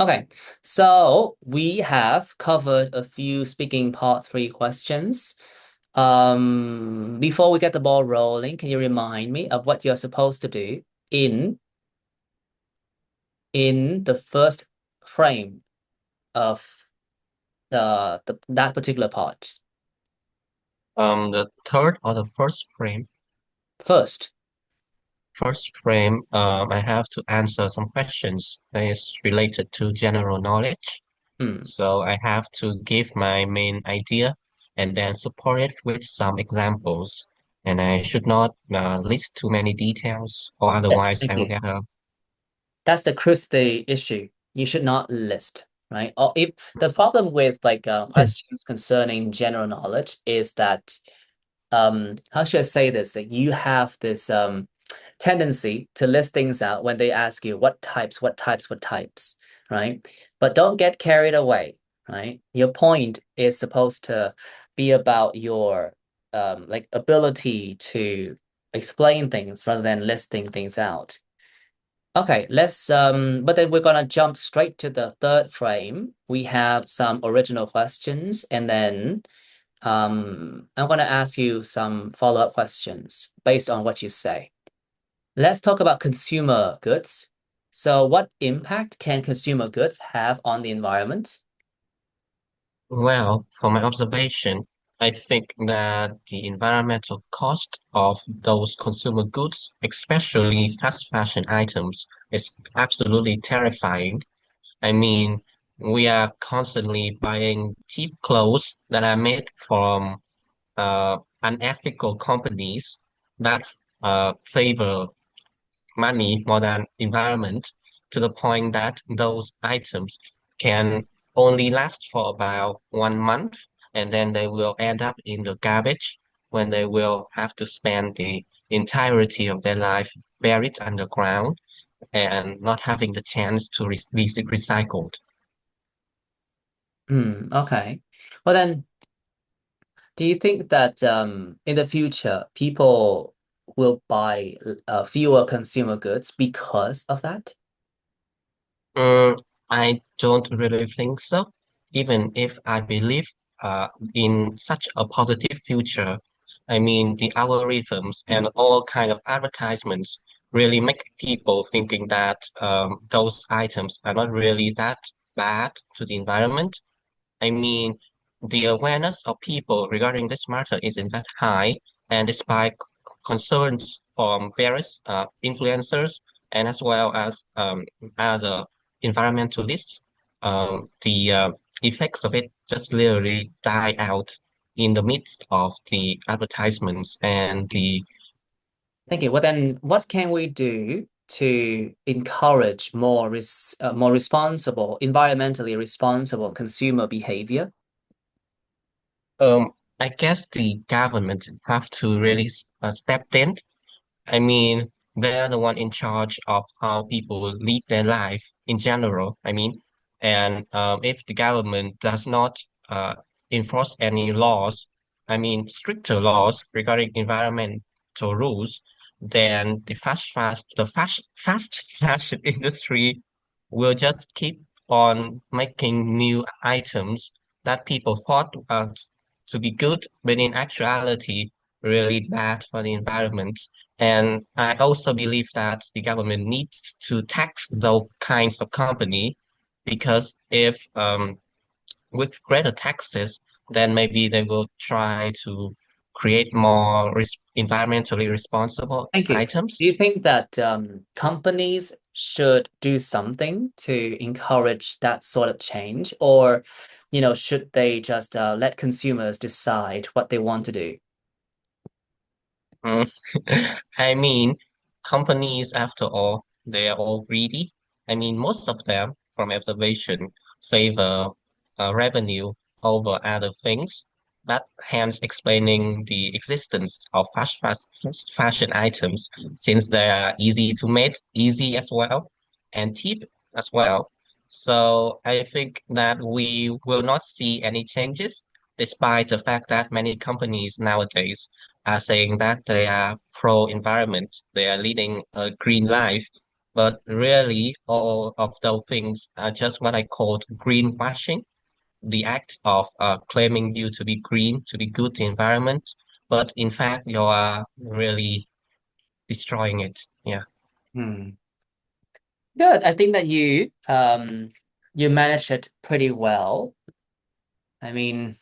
Okay, so we have covered a few speaking part three questions. Before we get the ball rolling, can you remind me of what you're supposed to do in in the first frame of the that particular part? The third or the first frame. First. First frame, I have to answer some questions that is related to general knowledge. Hmm. So I have to give my main idea and then support it with some examples. And I should not list too many details, or Yes, otherwise thank I will you. get a. That's the crucial issue. You should not list, right? Or if the problem with questions concerning general knowledge is that how should I say this? That you have this tendency to list things out when they ask you what types, what types, what types, right? But don't get carried away, right? Your point is supposed to be about your ability to explain things rather than listing things out. Okay, let's but then we're gonna jump straight to the third frame. We have some original questions and then I'm gonna ask you some follow-up questions based on what you say. Let's talk about consumer goods. So what impact can consumer goods have on the environment? Well, from my observation, I think that the environmental cost of those consumer goods, especially fast fashion items, is absolutely terrifying. I mean, we are constantly buying cheap clothes that are made from unethical companies that favor money more than environment, to the point that those items can only last for about 1 month, and then they will end up in the garbage when they will have to spend the entirety of their life buried underground and not having the chance to be recycled. Okay. Well then, do you think that in the future people will buy fewer consumer goods because of that? I don't really think so. Even if I believe in such a positive future, I mean the algorithms and all kind of advertisements really make people thinking that those items are not really that bad to the environment. I mean, the awareness of people regarding this matter isn't that high, and despite concerns from various influencers and as well as other environmentalists, the effects of it just literally die out in the midst of the advertisements and the. Thank you. Well, then, what can we do to encourage more responsible, environmentally responsible consumer behavior? I guess the government have to really step in. I mean, they're the one in charge of how people lead their life in general. I mean, and if the government does not uh, enforce any laws, I mean, stricter laws regarding environmental rules, then the fast fashion industry will just keep on making new items that people thought to be good, but in actuality, really bad for the environment. And I also believe that the government needs to tax those kinds of company, because if with greater taxes, then maybe they will try to create more environmentally responsible Thank you. items. Do you think that companies should do something to encourage that sort of change, or, should they just let consumers decide what they want to do? Mm. I mean, companies, after all, they are all greedy. I mean, most of them, from observation, favor revenue over other things. That hence explaining the existence of fast fashion items, since they are easy to make, easy as well, and cheap as well. So I think that we will not see any changes, despite the fact that many companies nowadays are saying that they are pro-environment, they are leading a green life. But really, all of those things are just what I call greenwashing, the act of claiming you to be green, to be good to the environment, but in fact, you are really destroying it. Yeah. Hmm. Good. I think that you managed it pretty well. I mean,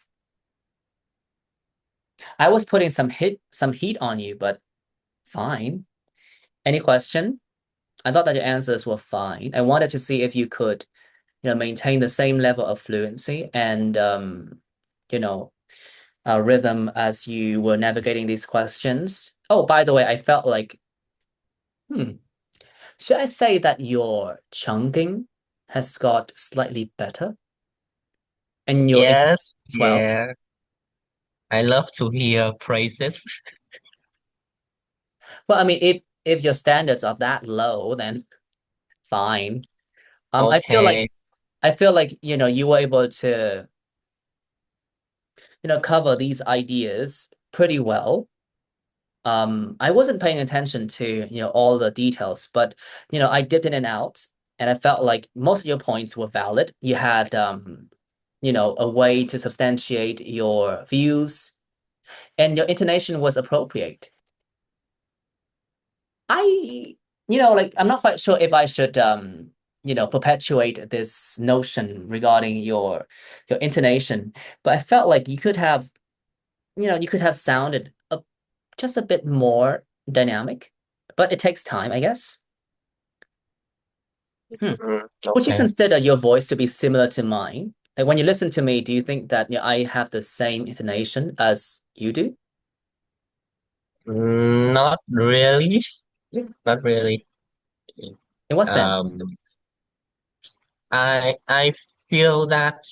I was putting some heat on you, but fine. Any question? I thought that your answers were fine. I wanted to see if you could, maintain the same level of fluency and you know, rhythm as you were navigating these questions. Oh, by the way, I felt like, hmm, should I say that your chunking has got slightly better and your English Yes, as well? yeah. I love to hear praises. Well, I mean, if your standards are that low, then fine. I feel like Okay. you were able to, cover these ideas pretty well. I wasn't paying attention to, all the details, but I dipped in and out, and I felt like most of your points were valid. You had a way to substantiate your views, and your intonation was appropriate. I, like I'm not quite sure if I should perpetuate this notion regarding your intonation, but I felt like you could have sounded just a bit more dynamic, but it takes time, I guess. Hmm. Would you Okay. consider your voice to be similar to mine? Like when you listen to me, do you think that I have the same intonation as you do? Not really. Not really. In what sense? Um, I feel that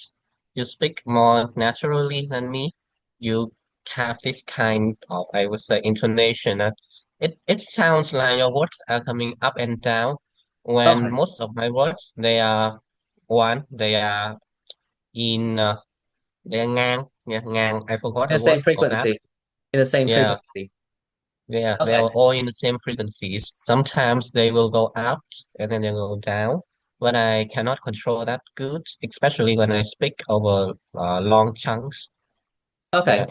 you speak more naturally than me. You have this kind of, I would say, intonation. It sounds like your words are coming up and down. When Okay, most of my words, they are in they are ngang, yeah, ngang. I forgot in the the word same for that. frequency, in the same Yeah, frequency. yeah, they Okay, are all in the same frequencies. Sometimes they will go up and then they go down. But I cannot control that good, especially when I speak over long chunks. Yeah. okay,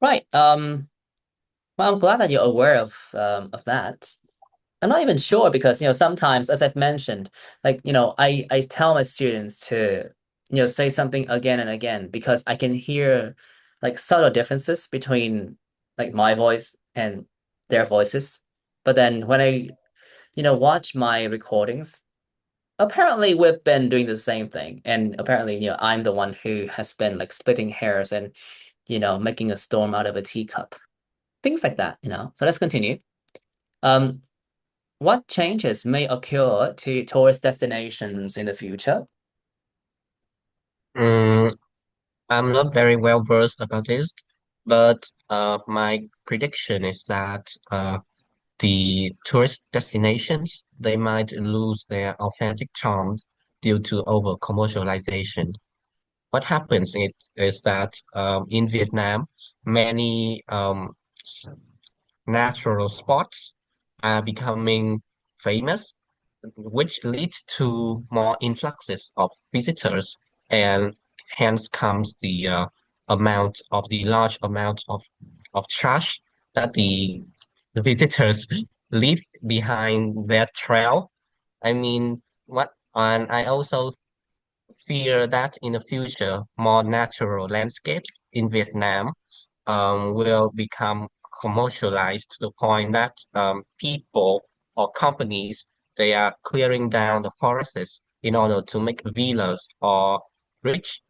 right. Well, I'm glad that you're aware of that. I'm not even sure because sometimes, as I've mentioned, like I tell my students to say something again and again because I can hear like subtle differences between like my voice and their voices. But then when I watch my recordings, apparently we've been doing the same thing, and apparently I'm the one who has been like splitting hairs and making a storm out of a teacup, things like that. So let's continue. Um, what changes may occur to tourist destinations in the future? Mm, I'm not very well versed about this, but my prediction is that the tourist destinations they might lose their authentic charm due to over commercialization. What happens is that in Vietnam, many natural spots are becoming famous, which leads to more influxes of visitors, and hence comes the large amount of trash that the visitors leave behind their trail. I mean, and I also fear that in the future, more natural landscapes in Vietnam will become commercialized to the point that people or companies they are clearing down the forests in order to make villas or rich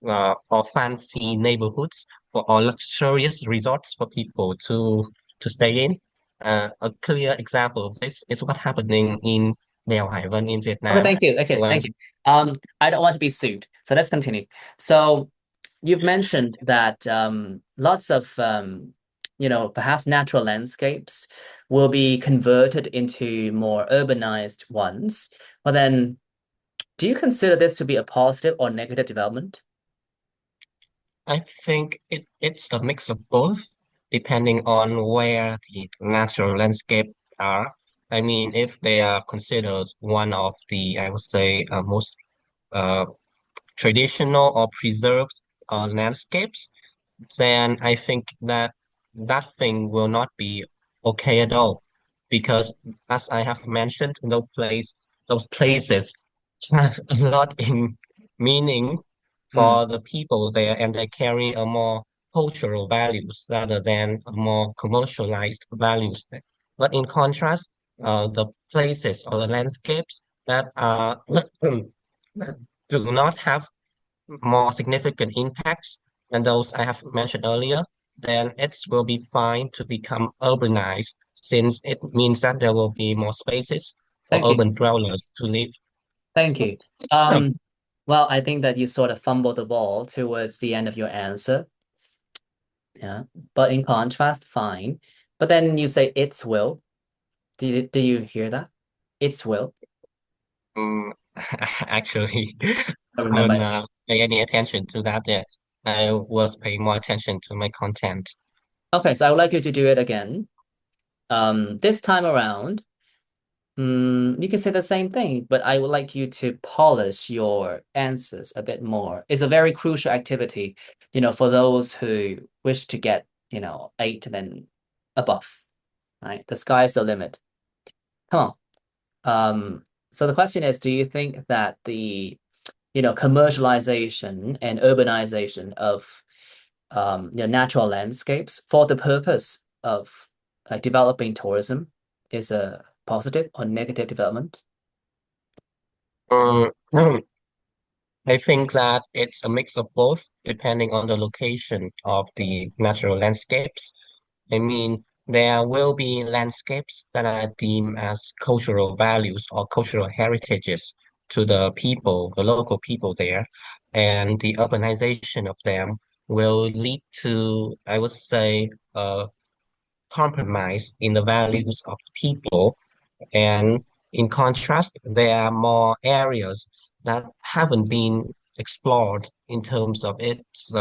or fancy neighborhoods or luxurious resorts for people to stay in. A clear example of this is what happening in Đèo Hải Vân in Okay, Vietnam thank you. Okay, when thank you. I don't want to be sued, so let's continue. So you've mentioned that lots of perhaps natural landscapes will be converted into more urbanized ones. But then, do you consider this to be a positive or negative development? I think it's a mix of both, depending on where the natural landscape are. I mean, if they are considered one of the, I would say, most uh, traditional or preserved landscapes, then I think that that thing will not be okay at all. Because as I have mentioned, those places have a lot in meaning Hmm. for the people there, and they carry a more cultural values rather than a more commercialized values. But in contrast, the places or the landscapes that are that do not have more significant impacts than those I have mentioned earlier, then it will be fine to become urbanized since it means that there will be more spaces for Thank you. urban dwellers to live. Thank you. Um, well, I think that you sort of fumbled the ball towards the end of your answer. Yeah. But in contrast, fine. But then you say its will. Do you hear that? Its will. Mm, actually, I I remember don't any. pay any attention to that yet. I was paying more attention to my content. Okay, so I would like you to do it again. This time around, you can say the same thing, but I would like you to polish your answers a bit more. It's a very crucial activity, for those who wish to get, 8 and then above, right? The sky's the limit. Come on. So the question is, do you think that the, commercialization and urbanization of natural landscapes for the purpose of developing tourism is a positive or negative development? Um, I think that it's a mix of both, depending on the location of the natural landscapes. I mean, there will be landscapes that are deemed as cultural values or cultural heritages to the people, the local people there, and the urbanization of them will lead to, I would say, compromise in the values of people, and in contrast, there are more areas that haven't been explored in terms of its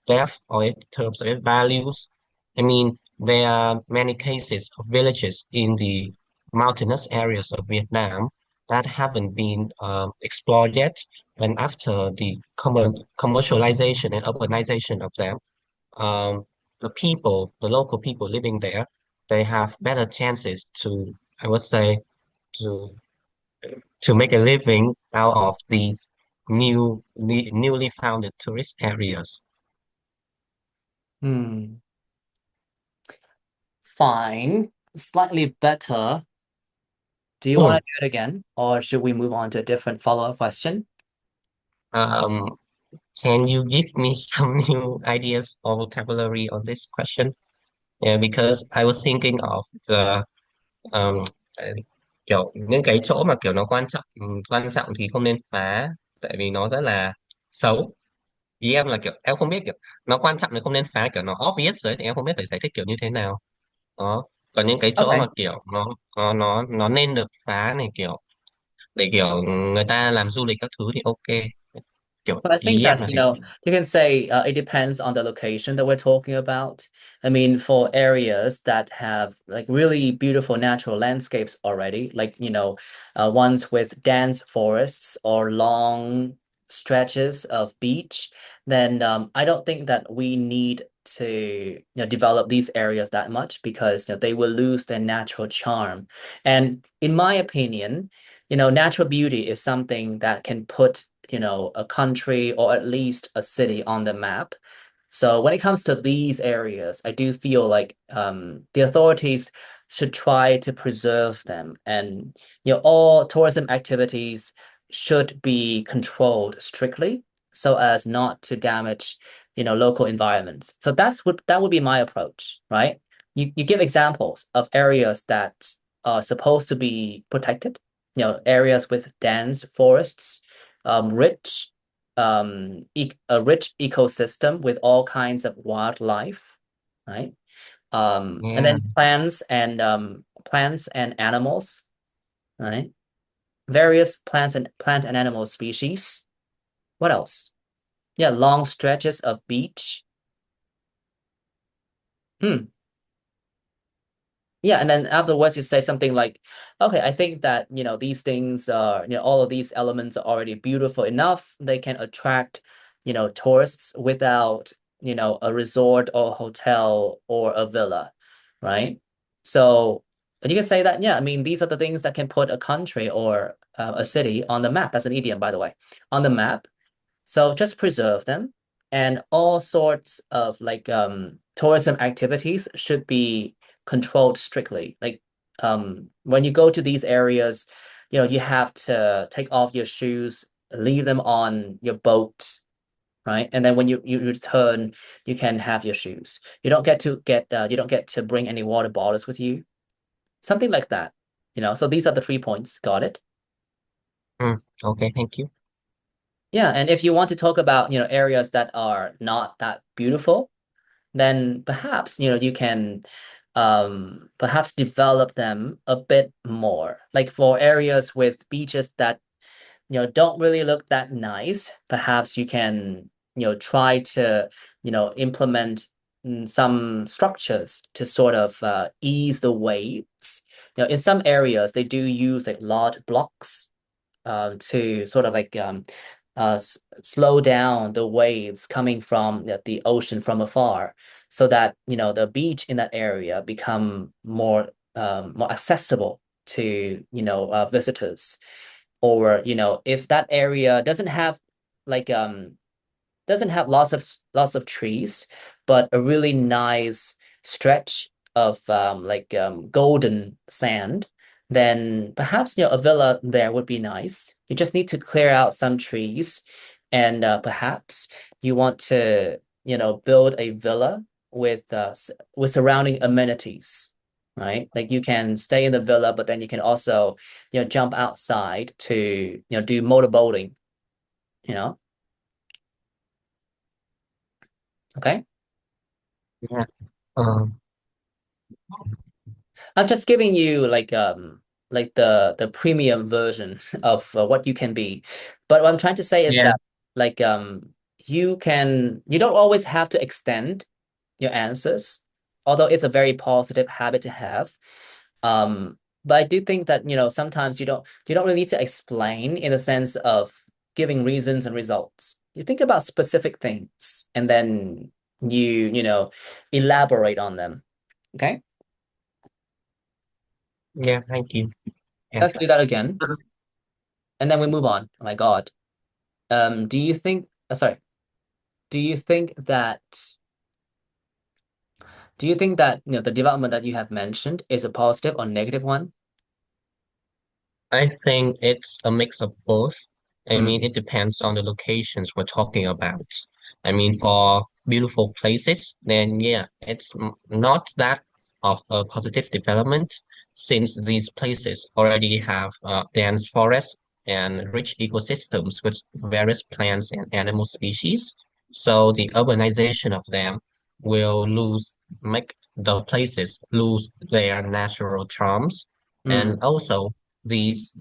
depth or in terms of its values. I mean, there are many cases of villages in the mountainous areas of Vietnam that haven't been explored yet. And after the commercialization and urbanization of them, um, the local people living there, they have better chances to, I would say, to to make a living out of these newly founded tourist areas. Hmm. Fine. Slightly better. Do you want Hmm. to do it again, or should we move on to a different follow-up question? Um, can you give me some new ideas or vocabulary on this question? Yeah, because I was thinking of the um, ờ, kiểu những cái chỗ mà kiểu nó quan trọng thì không nên phá, tại vì nó rất là xấu. Ý em là kiểu em không biết kiểu nó quan trọng thì không nên phá, kiểu nó obvious rồi thì em không biết phải giải thích kiểu như thế nào. Đó, còn những cái chỗ mà Okay. kiểu nó nên được phá này, kiểu để kiểu người ta làm du lịch các thứ thì ok, kiểu But I think ý em that, là thế. you can say it depends on the location that we're talking about. I mean, for areas that have like really beautiful natural landscapes already, like, ones with dense forests or long stretches of beach, then I don't think that we need to, develop these areas that much because, they will lose their natural charm. And in my opinion, natural beauty is something that can put a country or at least a city on the map. So when it comes to these areas, I do feel like the authorities should try to preserve them, and all tourism activities should be controlled strictly so as not to damage local environments. So that would be my approach, right? You give examples of areas that are supposed to be protected, areas with dense forests, rich a rich ecosystem with all kinds of wildlife, right? And Yeah, then plants and animals, right? Various plant and animal species. What else? Yeah, long stretches of beach. Hmm. Yeah, and then afterwards you say something like, okay, I think that, these things are, all of these elements are already beautiful enough. They can attract, tourists without, a resort or hotel or a villa, right? So, and you can say that, yeah, I mean, these are the things that can put a country or a city on the map. That's an idiom, by the way, on the map. So just preserve them, and all sorts of like tourism activities should be controlled strictly. Like when you go to these areas, you have to take off your shoes, leave them on your boat, right? And then when you return, you can have your shoes. You don't get to bring any water bottles with you. Something like that. So these are the 3 points. Got it? Mm, okay, thank you. Yeah, and if you want to talk about, areas that are not that beautiful, then perhaps, you can perhaps develop them a bit more. Like for areas with beaches that, don't really look that nice, perhaps you can, try to, implement some structures to sort of ease the waves. In some areas, they do use like large blocks to sort of like slow down the waves coming from the ocean from afar, so that the beach in that area become more accessible to visitors. Or if that area like doesn't have lots of trees, but a really nice stretch of like golden sand, then perhaps a villa there would be nice. You just need to clear out some trees, and perhaps you want to build a villa with surrounding amenities, right? Like you can stay in the villa, but then you can also jump outside to do motorboating. You know, okay. Yeah. Um, I'm just giving you like the premium version of what you can be. But what I'm trying to say is yeah, that like you don't always have to extend your answers, although it's a very positive habit to have. But I do think that sometimes you don't really need to explain in the sense of giving reasons and results. You think about specific things and then you elaborate on them. Okay? yeah, thank you. Yeah. Let's do that again. And then we move on. Oh my God. Do you think, sorry, do you think that, the development that you have mentioned is a positive or negative one? I think it's a mix of both. I Mm, mean, it depends on the locations we're talking about. I mean, for beautiful places, then yeah, it's not that of a positive development since these places already have dense forests and rich ecosystems with various plants and animal species. So the urbanization of them will make the places lose their natural charms. mm. And also, these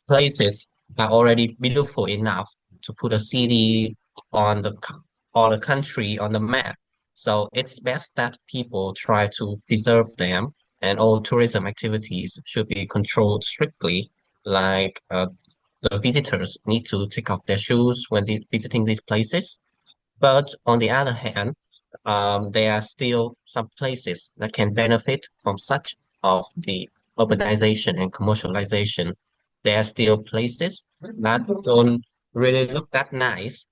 places are already beautiful enough to put a city on or a country on the map. So it's best that people try to preserve them, and all tourism activities should be controlled strictly. Like the visitors need to take off their shoes when visiting these places. But on the other hand, there are still some places that can benefit from such of the urbanization and commercialization. There are still places that don't really look that nice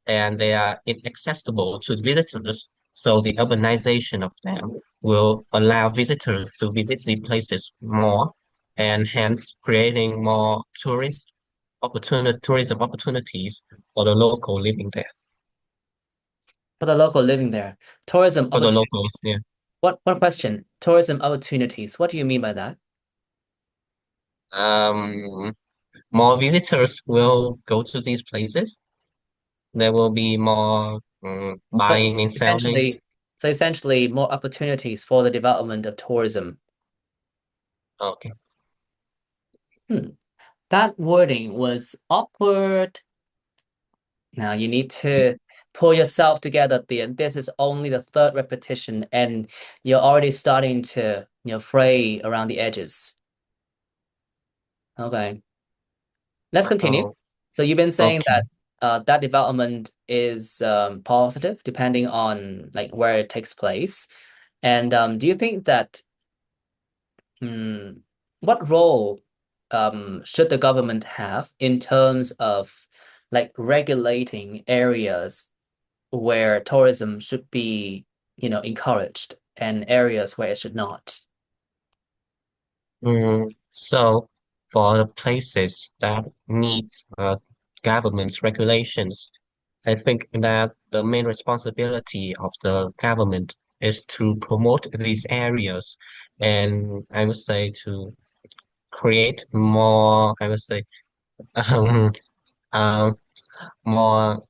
and they are inaccessible to visitors. So the urbanization of them will allow visitors to visit these places more and hence creating more tourism opportunities for the local living there, For the local living there, tourism for the opportunities. locals. Yeah. One question. Tourism opportunities. What do you mean by that? Um, More visitors will go to these places. There will be more So buying and selling. essentially, more opportunities for the development of tourism. Okay. Hmm. That wording was awkward. Now you need to pull yourself together there. This is only the third repetition, and you're already starting to, fray around the edges. Okay, let's continue. Oh, So you've been saying okay. that that development is positive depending on like where it takes place. And do you think that what role should the government have in terms of like regulating areas where tourism should be, encouraged and areas where it should not? So for the places that need government's regulations, I think that the main responsibility of the government is to promote these areas, and I would say to create more, I would say, um, um, more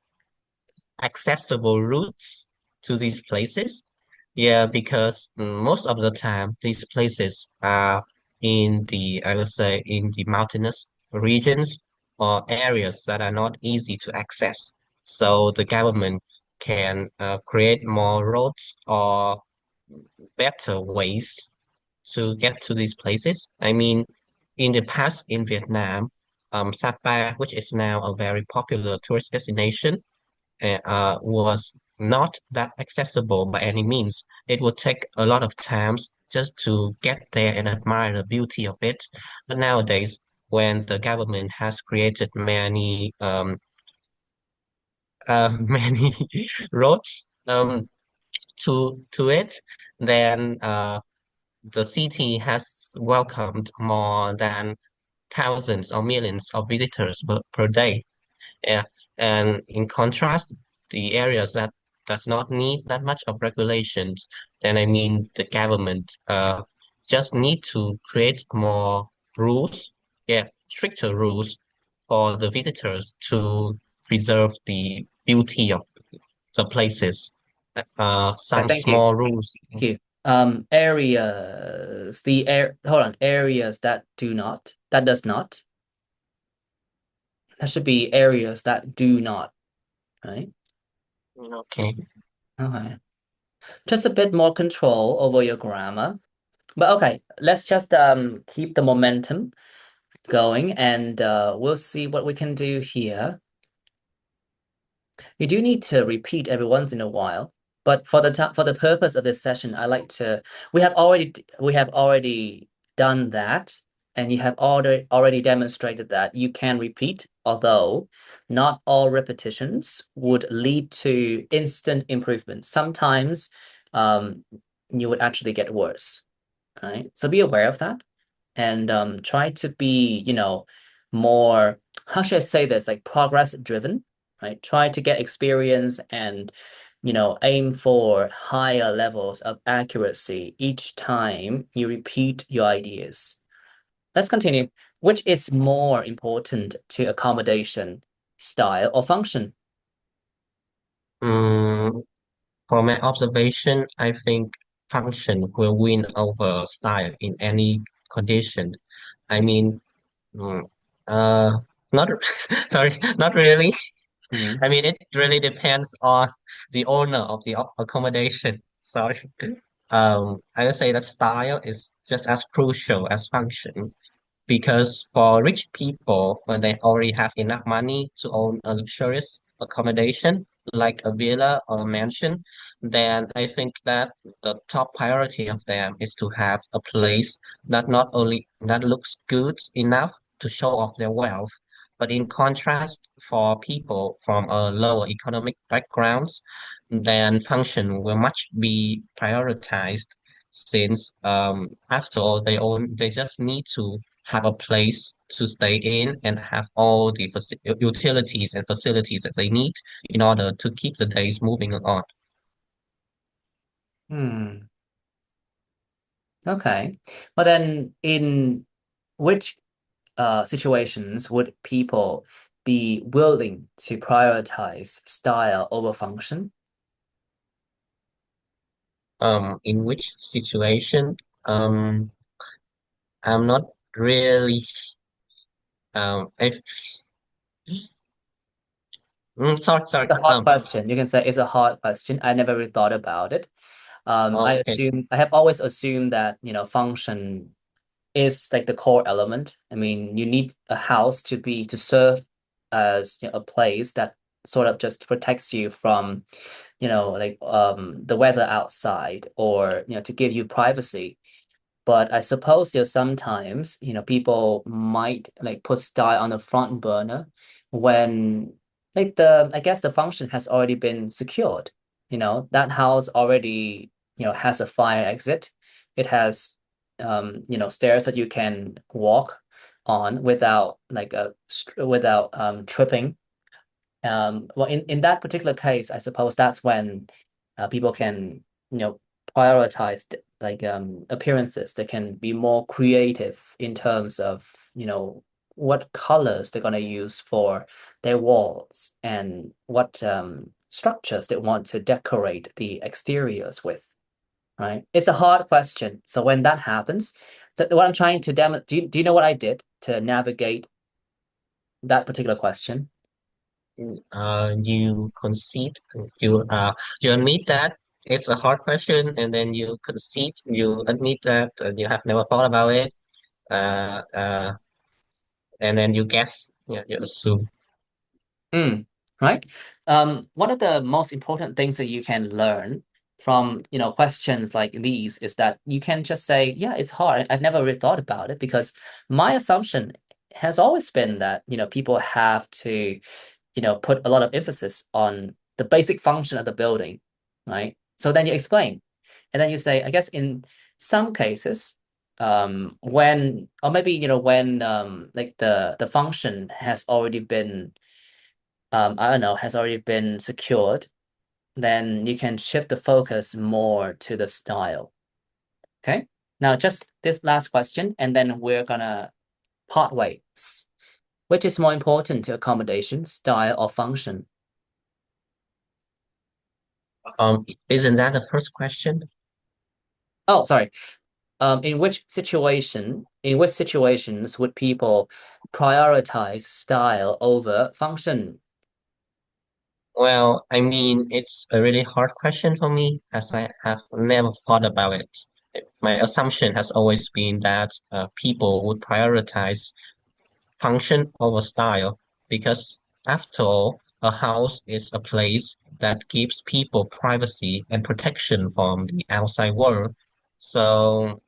accessible routes to these places. Yeah, because most of the time these places are in the, I would say, in the mountainous regions or areas that are not easy to access. So the government can create more roads or better ways to get to these places. I mean, in the past in Vietnam, Sapa, which is now a very popular tourist destination, was not that accessible by any means. It would take a lot of times just to get there and admire the beauty of it. But nowadays, when the government has created many roads to it, then the city has welcomed more than thousands or millions of visitors per day. Yeah, and in contrast, the areas that does not need that much of regulations, then I mean the government just need to create more rules, yeah, stricter rules for the visitors to preserve the beauty of the places. Some Thank you. small rules. Thank you. Areas, the air, hold on, areas that does not, that should be areas that do not, right? Okay. Okay. Just a bit more control over your grammar. But okay, let's just keep the momentum going and we'll see what we can do here. You do need to repeat every once in a while, but for the purpose of this session, I like to we have already done that, and you have already demonstrated that you can repeat, although not all repetitions would lead to instant improvement. Sometimes you would actually get worse, right? So be aware of that and try to be, more, how should I say this, like progress driven, right? Try to get experience and, aim for higher levels of accuracy each time you repeat your ideas. Let's continue. Which is more important to accommodation, style or function? Mm, for my observation, I think function will win over style in any condition. I mean, mm, uh, not sorry, not really. Mhm. I mean, it really depends on the owner of the accommodation. Sorry. I would say that style is just as crucial as function. Because for rich people, when they already have enough money to own a luxurious accommodation, like a villa or a mansion, then I think that the top priority of them is to have a place that not only that looks good enough to show off their wealth, but in contrast, for people from a lower economic backgrounds, then function will much be prioritized since after all they just need to have a place to stay in and have all the utilities and facilities that they need in order to keep the days moving on. Hmm. Okay. But then in which situations would people be willing to prioritize style over function? In which situation, I'm not really, I Sorry, sorry. It's a hard question. You can say it's a hard question. I never really thought about it. Okay. I have always assumed that, function is like the core element. I mean, you need a house to serve as, a place that sort of just protects you from, like the weather outside, or to give you privacy. But I suppose, sometimes, people might like put style on the front burner when like I guess the function has already been secured. That house already, has a fire exit. It has, stairs that you can walk on without without tripping. Well, in that particular case, I suppose that's when people can, prioritize appearances. They can be more creative in terms of, what colors they're going to use for their walls, and what structures they want to decorate the exteriors with, right? It's a hard question. So when that happens, what I'm trying to demo, do you know what I did to navigate that particular question? You concede, you admit that it's a hard question, and then you concede, you admit that you have never thought about it, uh, uh, and then you guess, yeah, you assume. Mm, right. One of the most important things that you can learn from, questions like these is that you can just say, yeah, it's hard. I've never really thought about it, because my assumption has always been that, people have to, put a lot of emphasis on the basic function of the building, right? So then you explain, and then you say, I guess in some cases, when, or maybe, when like the function has already been I don't know, has already been secured, then you can shift the focus more to the style. Okay. Now, just this last question, and then we're gonna part ways. Which is more important to accommodation, style, or function? Isn't that the first question? Oh, sorry. In which situations would people prioritize style over function? Well, I mean, it's a really hard question for me as I have never thought about it. My assumption has always been that people would prioritize function over style because, after all, a house is a place that gives people privacy and protection from the outside world. So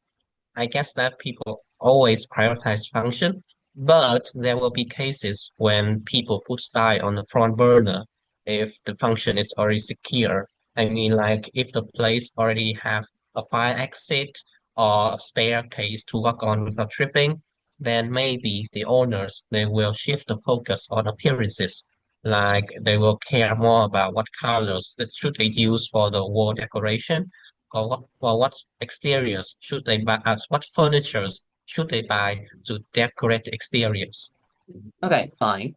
I guess that people always prioritize function, but there will be cases when people put style on the front burner if the function is already secure. I mean, like if the place already have a fire exit or a staircase to walk on without tripping, then maybe the owners they will shift the focus on appearances. Like they will care more about what colors that should they use for the wall decoration or what exteriors should they buy, what furnitures should they buy to decorate the exteriors? Okay, fine.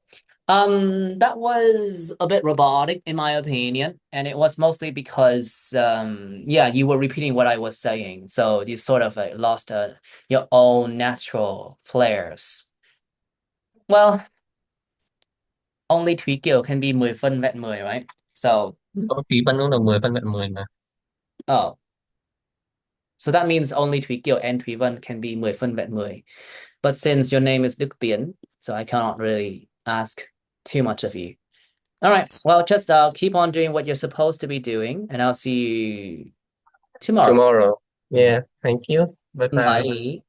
That was a bit robotic in my opinion, and it was mostly because yeah, you were repeating what I was saying, so you sort of lost your own natural flares. Well, only Tokyo can be 10 phân vẹn 10, right? So, Đôi phí bênนู้นlà 10 bên cạnh 10 mà. oh, so that means only Tokyo and Thủy Vân can be 10 phân vẹn 10. But since your name is Đức Tiến, so I cannot really ask too much of you. All right. Well, just keep on doing what you're supposed to be doing, and I'll see you tomorrow. Tomorrow. Yeah, thank you. Bye bye. Bye.